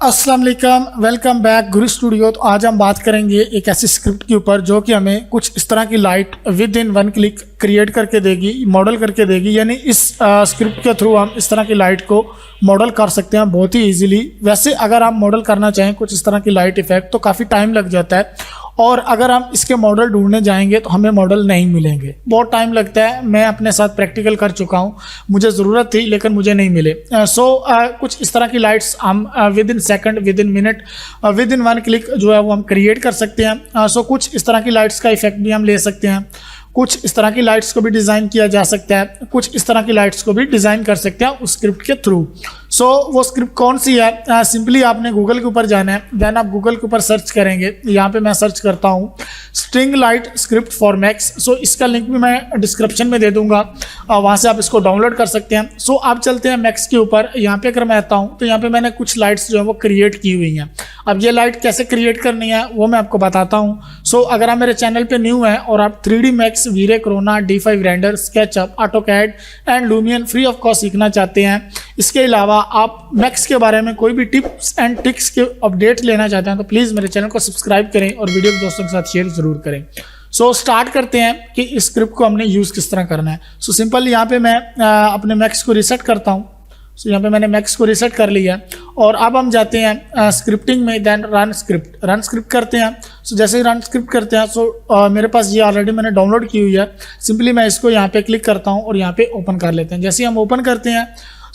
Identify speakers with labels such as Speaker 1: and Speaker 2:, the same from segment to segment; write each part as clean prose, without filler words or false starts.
Speaker 1: अस्सलाम वालेकुम, welcome back गुरु studio. तो आज हम बात करेंगे एक ऐसी स्क्रिप्ट के ऊपर जो कि हमें कुछ इस तरह की light with in one click create करके देगी, मॉडल करके देगी। यानी इस स्क्रिप्ट के थ्रू हम इस तरह की लाइट को मॉडल कर सकते हैं बहुत ही इजीली। वैसे अगर आप मॉडल करना चाहें कुछ इस तरह की लाइट इफेक्ट तो काफ़ी टाइम लग जाता है, और अगर हम इसके मॉडल ढूंढने जाएंगे तो हमें मॉडल नहीं मिलेंगे, बहुत टाइम लगता है। मैं अपने साथ प्रैक्टिकल कर चुका हूँ, मुझे ज़रूरत थी लेकिन मुझे नहीं मिले। कुछ इस तरह की लाइट्स हम with in second, with in minute, with in one click जो है वो हम क्रिएट कर सकते हैं। कुछ इस तरह की लाइट्स का इफेक्ट भी हम ले सकते हैं, कुछ इस तरह की लाइट्स को भी डिज़ाइन किया जा सकता है, कुछ इस तरह की लाइट्स को भी डिज़ाइन कर सकते हैं उस स्क्रिप्ट के थ्रू। वो स्क्रिप्ट कौन सी है? सिंपली आपने गूगल के ऊपर जाना है, देन आप गूगल के ऊपर सर्च करेंगे। यहाँ पे मैं सर्च करता हूँ string light script for max. इसका लिंक भी मैं डिस्क्रिप्शन में दे दूंगा, वहाँ से आप इसको डाउनलोड कर सकते हैं। आप चलते हैं मैक्स के ऊपर। यहाँ पे अगर मैं आता हूँ तो यहाँ पे मैंने कुछ लाइट्स जो है वो क्रिएट की हुई हैं। अब ये लाइट कैसे क्रिएट करनी है वो मैं आपको बताता हूँ। अगर आप मेरे चैनल पे न्यू हैं और आप 3D Max, V Ray, Corona, D5 render, SketchUp, AutoCAD and Lumion free of cost सीखना चाहते हैं, इसके अलावा आप मैक्स के बारे में कोई भी टिप्स एंड ट्रिक्स के अपडेट लेना चाहते हैं तो प्लीज़ मेरे चैनल को सब्सक्राइब करें और वीडियो को दोस्तों के साथ शेयर ज़रूर करें। स्टार्ट करते हैं कि इस स्क्रिप्ट को हमने यूज़ किस तरह करना है। सिंपल यहाँ पे मैं अपने मैक्स को रीसेट करता हूँ। यहाँ पे मैंने मैक्स को रीसेट कर लिया और अब हम जाते हैं स्क्रिप्टिंग में, देन रन स्क्रिप्ट करते हैं। जैसे ही रन स्क्रिप्ट करते हैं मेरे पास ये ऑलरेडी मैंने डाउनलोड की हुई है। सिंपली मैं इसको यहाँ पे क्लिक करता हूँ और यहाँ पे ओपन कर लेते हैं। जैसे ही हम ओपन करते हैं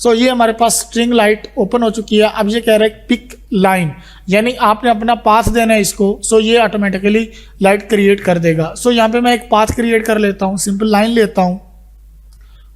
Speaker 1: ये हमारे पास स्ट्रिंग लाइट ओपन हो चुकी है। अब ये कह रहा है पिक लाइन, यानी आपने अपना पाथ देना है इसको। ये ऑटोमेटिकली लाइट क्रिएट कर देगा। यहाँ पे मैं एक पाथ क्रिएट कर लेता हूँ, सिंपल लाइन लेता हूँ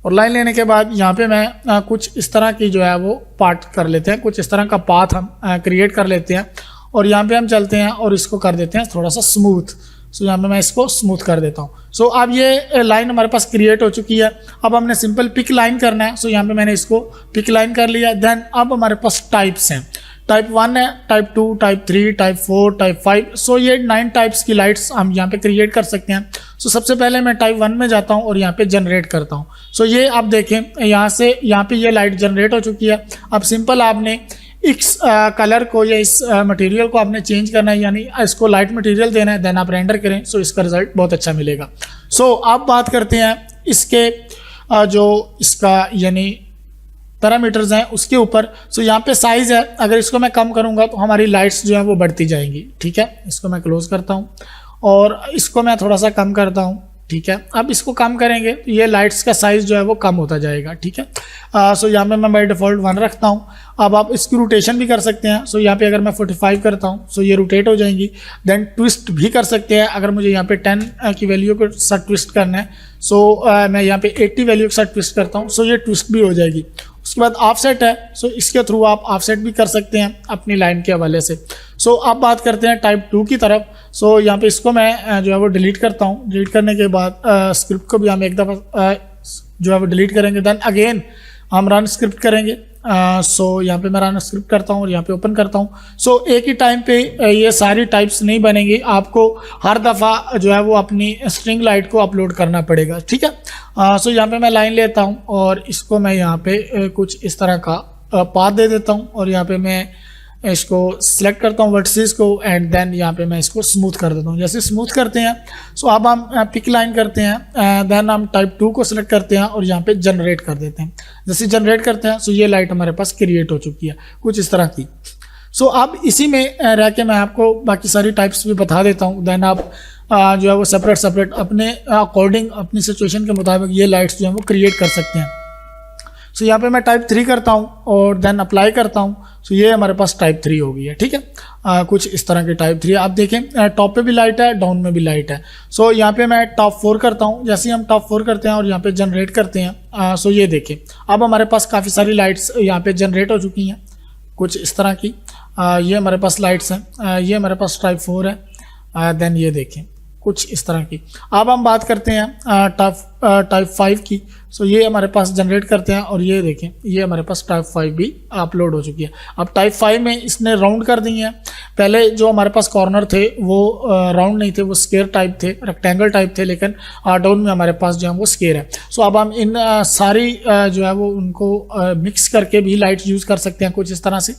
Speaker 1: और लाइन लेने के बाद यहाँ पे मैं कुछ इस तरह की जो है वो पार्ट कर लेते हैं, कुछ इस तरह का पाथ हम क्रिएट कर लेते हैं और यहाँ पे हम चलते हैं और इसको कर देते हैं थोड़ा सा स्मूथ। यहाँ पे मैं इसको स्मूथ कर देता हूँ। अब ये लाइन हमारे पास क्रिएट हो चुकी है। अब हमने सिंपल पिक लाइन करना है। यहाँ पे मैंने इसको पिक लाइन कर लिया। देन अब हमारे पास टाइप्स हैं, टाइप 1 है, टाइप 2, टाइप 3, टाइप 4, टाइप 5। ये 9 टाइप्स की लाइट्स हम यहाँ पे क्रिएट कर सकते हैं। सबसे पहले मैं टाइप 1 में जाता हूँ और यहाँ पे जनरेट करता हूँ। ये आप देखें यहाँ पे ये लाइट जनरेट हो चुकी है। अब सिंपल आपने इस कलर को या इस मटेरियल को आपने चेंज करना है, यानी इसको लाइट मटेरियल देना है, देन आप रेंडर करें। इसका रिजल्ट बहुत अच्छा मिलेगा। अब बात करते हैं इसके जो इसका यानी पैरामीटर्स हैं उसके ऊपर। यहाँ पे साइज़ है, अगर इसको मैं कम करूँगा तो हमारी लाइट्स जो है वो बढ़ती जाएंगी। ठीक है, इसको मैं क्लोज करता हूँ और इसको मैं थोड़ा सा कम करता हूँ। ठीक है, अब इसको कम करेंगे तो ये लाइट्स का साइज़ जो है वो कम होता जाएगा। ठीक है, यहाँ पे मैं बाय डिफ़ॉल्ट 1 रखता हूँ। अब आप इसकी रोटेशन भी कर सकते हैं। यहाँ पे अगर मैं 45 करता हूँ ये रोटेट हो जाएंगी। देन ट्विस्ट भी कर सकते हैं, अगर मुझे यहाँ पे 10 की वैल्यू के साथ ट्विस्ट करना है मैं यहाँ पे 80 वैल्यू के साथ ट्विस्ट करता हूँ। ये ट्विस्ट भी हो जाएगी। उसके बाद ऑफसेट है, इसके थ्रू आप ऑफसेट भी कर सकते हैं अपनी लाइन के हवाले से। अब बात करते हैं टाइप 2 की तरफ। यहाँ पे इसको मैं जो है वो डिलीट करता हूँ। डिलीट करने के बाद स्क्रिप्ट को भी हम एक दफ़ा जो है वो डिलीट करेंगे। देन अगेन हम रन स्क्रिप्ट करेंगे। यहाँ पे मैं रन स्क्रिप्ट करता हूँ और यहाँ पे ओपन करता हूँ। एक ही टाइम पे ये सारी टाइप्स नहीं बनेंगी, आपको हर दफ़ा जो है वो अपनी स्ट्रिंग लाइट को अपलोड करना पड़ेगा। ठीक है, यहाँ पे मैं लाइन लेता हूँ और इसको मैं यहाँ पे कुछ इस तरह का पाथ दे देता हूँ और यहाँ पे मैं इसको सिलेक्ट करता हूँ वर्टिसेस को एंड देन यहाँ पे मैं इसको स्मूथ कर देता हूँ। जैसे स्मूथ करते हैं अब हम पिक लाइन करते हैं। देन हम टाइप 2 को सिलेक्ट करते हैं और यहाँ पे जनरेट कर देते हैं। जैसे जनरेट करते हैं ये लाइट हमारे पास क्रिएट हो चुकी है कुछ इस तरह की। अब इसी में रह के मैं आपको बाकी सारी टाइप्स भी बता देता हूँ। देन आप जो है वो सेपरेट अपने अकॉर्डिंग अपनी सिचुएशन के मुताबिक ये लाइट्स जो है वो क्रिएट कर सकते हैं। यहाँ पे मैं टाइप 3 करता हूँ और देन अप्लाई करता हूँ। ये हमारे पास टाइप 3 हो गई है। ठीक है, कुछ इस तरह की टाइप 3 आप देखें, टॉप पे भी लाइट है, डाउन में भी लाइट है। यहाँ पे मैं टॉप 4 करता हूँ। जैसे ही हम टॉप 4 करते हैं और यहाँ पे जनरेट करते हैं ये देखें अब हमारे पास काफ़ी सारी लाइट्स यहाँ पे जनरेट हो चुकी हैं कुछ इस तरह की। ये हमारे पास लाइट्स हैं, ये हमारे पास टाइप 4 है। देन ये देखें कुछ इस तरह की। अब हम बात करते हैं टाइप 5 की। ये हमारे पास जनरेट करते हैं और ये देखें ये हमारे पास टाइप 5 भी अपलोड हो चुकी है। अब टाइप 5 में इसने राउंड कर दी है। पहले जो हमारे पास कॉर्नर थे वो राउंड नहीं थे, वो स्क्वायर टाइप थे, रेक्टेंगल टाइप थे, लेकिन डाउन में हमारे पास जो है वो स्क्वायर है। सो अब हम इन सारी जो है वो उनको मिक्स करके भी लाइट यूज़ कर सकते हैं कुछ इस तरह से।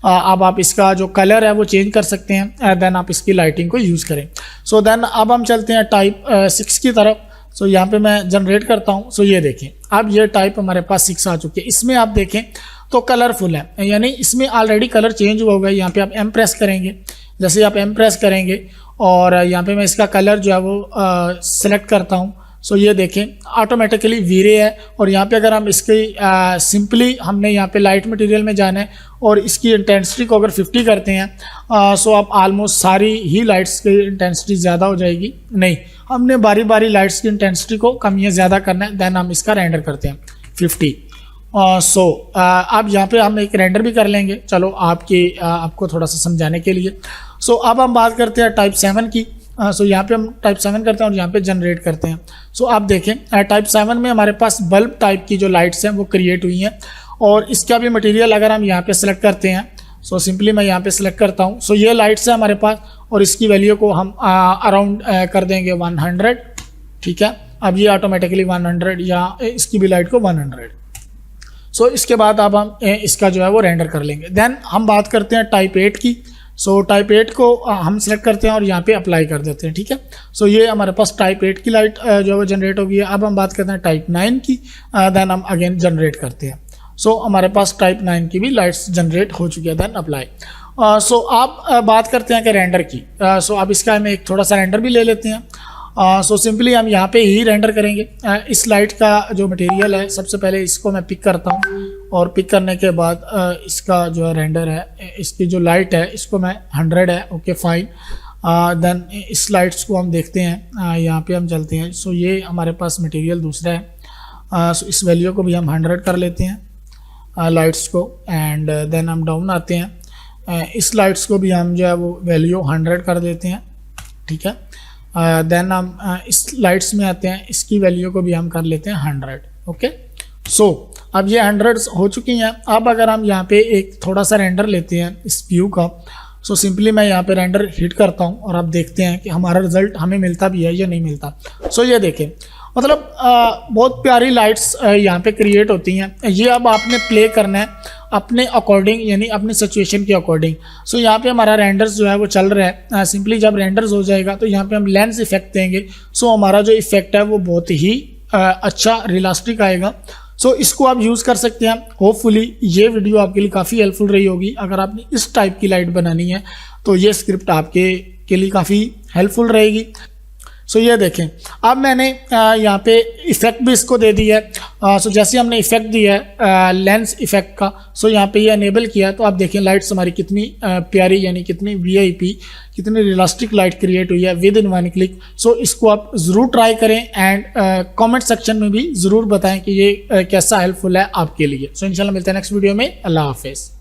Speaker 1: अब आप इसका जो कलर है वो चेंज कर सकते हैं, देन आप इसकी लाइटिंग को यूज़ करें। सो देन अब हम चलते हैं टाइप 6 की तरफ। सो यहाँ पे मैं जनरेट करता हूँ। सो ये देखें, अब ये टाइप हमारे पास 6 आ चुकी है। इसमें आप देखें तो कलरफुल है, यानी इसमें ऑलरेडी कलर चेंज हुआ हुआ है। यहाँ पे आप एम प्रेस करेंगे, जैसे आप एम प्रेस करेंगे और यहाँ पे मैं इसका कलर जो है वो सेलेक्ट करता हूँ। सो ये देखें ऑटोमेटिकली वीरे है। और यहाँ पे अगर हम इसकी सिंपली हमने यहाँ पे लाइट मटेरियल में जाना है और इसकी इंटेंसिटी को अगर 50 करते हैं सो आप ऑलमोस्ट सारी ही लाइट्स की इंटेंसिटी ज़्यादा हो जाएगी। नहीं, हमने बारी बारी लाइट्स की इंटेंसिटी को कम या ज़्यादा करना है, देन हम इसका रेंडर करते हैं 50। अब यहाँ पे हम एक रेंडर भी कर लेंगे, चलो आपको थोड़ा सा समझाने के लिए। सो अब हम बात करते हैं टाइप 7 की। सो यहाँ पे हम टाइप 7 करते हैं और यहाँ पे जनरेट करते हैं। सो आप देखें टाइप 7 में हमारे पास बल्ब टाइप की जो लाइट्स हैं वो क्रिएट हुई हैं और इसका भी मटेरियल अगर हम यहाँ पे सेलेक्ट करते हैं, सो सिंपली मैं यहाँ पे सेलेक्ट करता हूँ। सो ये लाइट्स है हमारे पास और इसकी वैल्यू को हम अराउंड कर देंगे 100, ठीक है। अब ये ऑटोमेटिकली 100 या इसकी भी लाइट को 100। सो इसके बाद अब हम इसका जो है वो रेंडर कर लेंगे। देन हम बात करते हैं टाइप 8 की। सो टाइप 8 को हम सेलेक्ट करते हैं और यहाँ पे अप्लाई कर देते हैं, ठीक है। सो ये हमारे पास टाइप 8 की लाइट जो है वो जनरेट हो गई है। अब हम बात करते हैं टाइप 9 की, देन हम अगेन जनरेट करते हैं। सो हमारे पास टाइप 9 की भी लाइट्स जनरेट हो चुकी है, देन अप्लाई। सो आप बात करते हैं कि रेंडर की। सो अब इसका हम एक थोड़ा सा रेंडर भी ले लेते हैं। सो सिंपली हम यहाँ पे ही रेंडर करेंगे। इस लाइट का जो मटेरियल है, सबसे पहले इसको मैं पिक करता हूँ और पिक करने के बाद इसका जो है रेंडर है, इसकी जो लाइट है इसको मैं 100 है, ओके फाइन। देन इस लाइट्स को हम देखते हैं, यहाँ पे हम चलते हैं। सो ये हमारे पास मटेरियल दूसरा है। सो इस वैल्यू को भी हम 100 कर लेते हैं लाइट्स को, एंड देन हम डाउन आते हैं। इस लाइट्स को भी हम जो है वो वैल्यू 100 कर देते हैं, ठीक है। देन हम इस लाइट्स में आते हैं, इसकी वैल्यू को भी हम कर लेते हैं 100, ओके। सो अब ये 100 हो चुकी हैं। अब अगर हम यहाँ पे एक थोड़ा सा रेंडर लेते हैं इस व्यू का, सो सिंपली मैं यहाँ पे रेंडर हिट करता हूँ और अब देखते हैं कि हमारा रिजल्ट हमें मिलता भी है या नहीं मिलता। सो ये देखें, मतलब बहुत प्यारी लाइट्स यहाँ पे क्रिएट होती हैं। ये अब आपने प्ले करना है अपने अकॉर्डिंग, यानी अपनी सिचुएशन के अकॉर्डिंग। सो यहाँ पे हमारा रेंडर्स जो है वो चल रहा है। सिंपली जब रेंडर्स हो जाएगा तो यहाँ पे हम लेंस इफेक्ट देंगे। सो हमारा जो इफेक्ट है वो बहुत ही अच्छा रियलिस्टिक आएगा। सो इसको आप यूज़ कर सकते हैं। होपफुली ये वीडियो आपके लिए काफ़ी हेल्पफुल रही होगी। अगर आपने इस टाइप की लाइट बनानी है तो ये स्क्रिप्ट आपके लिए काफ़ी हेल्पफुल रहेगी। सो ये देखें, अब मैंने यहाँ पे इफ़ेक्ट भी इसको दे दिया है। सो जैसे हमने इफ़ेक्ट दिया है लेंस इफ़ेक्ट का, सो यहाँ पे ये अनेबल किया, तो आप देखें लाइट्स हमारी कितनी प्यारी, यानी कितनी VIP, कितनी रियलिस्टिक लाइट क्रिएट हुई है विद इन 1 क्लिक। सो इसको आप ज़रूर ट्राई करें एंड कमेंट सेक्शन में भी ज़रूर बताएं कि ये कैसा हेल्पफुल है आपके लिए। सो इंशाल्लाह मिलते हैं नेक्स्ट वीडियो में। अल्लाह हाफिज़।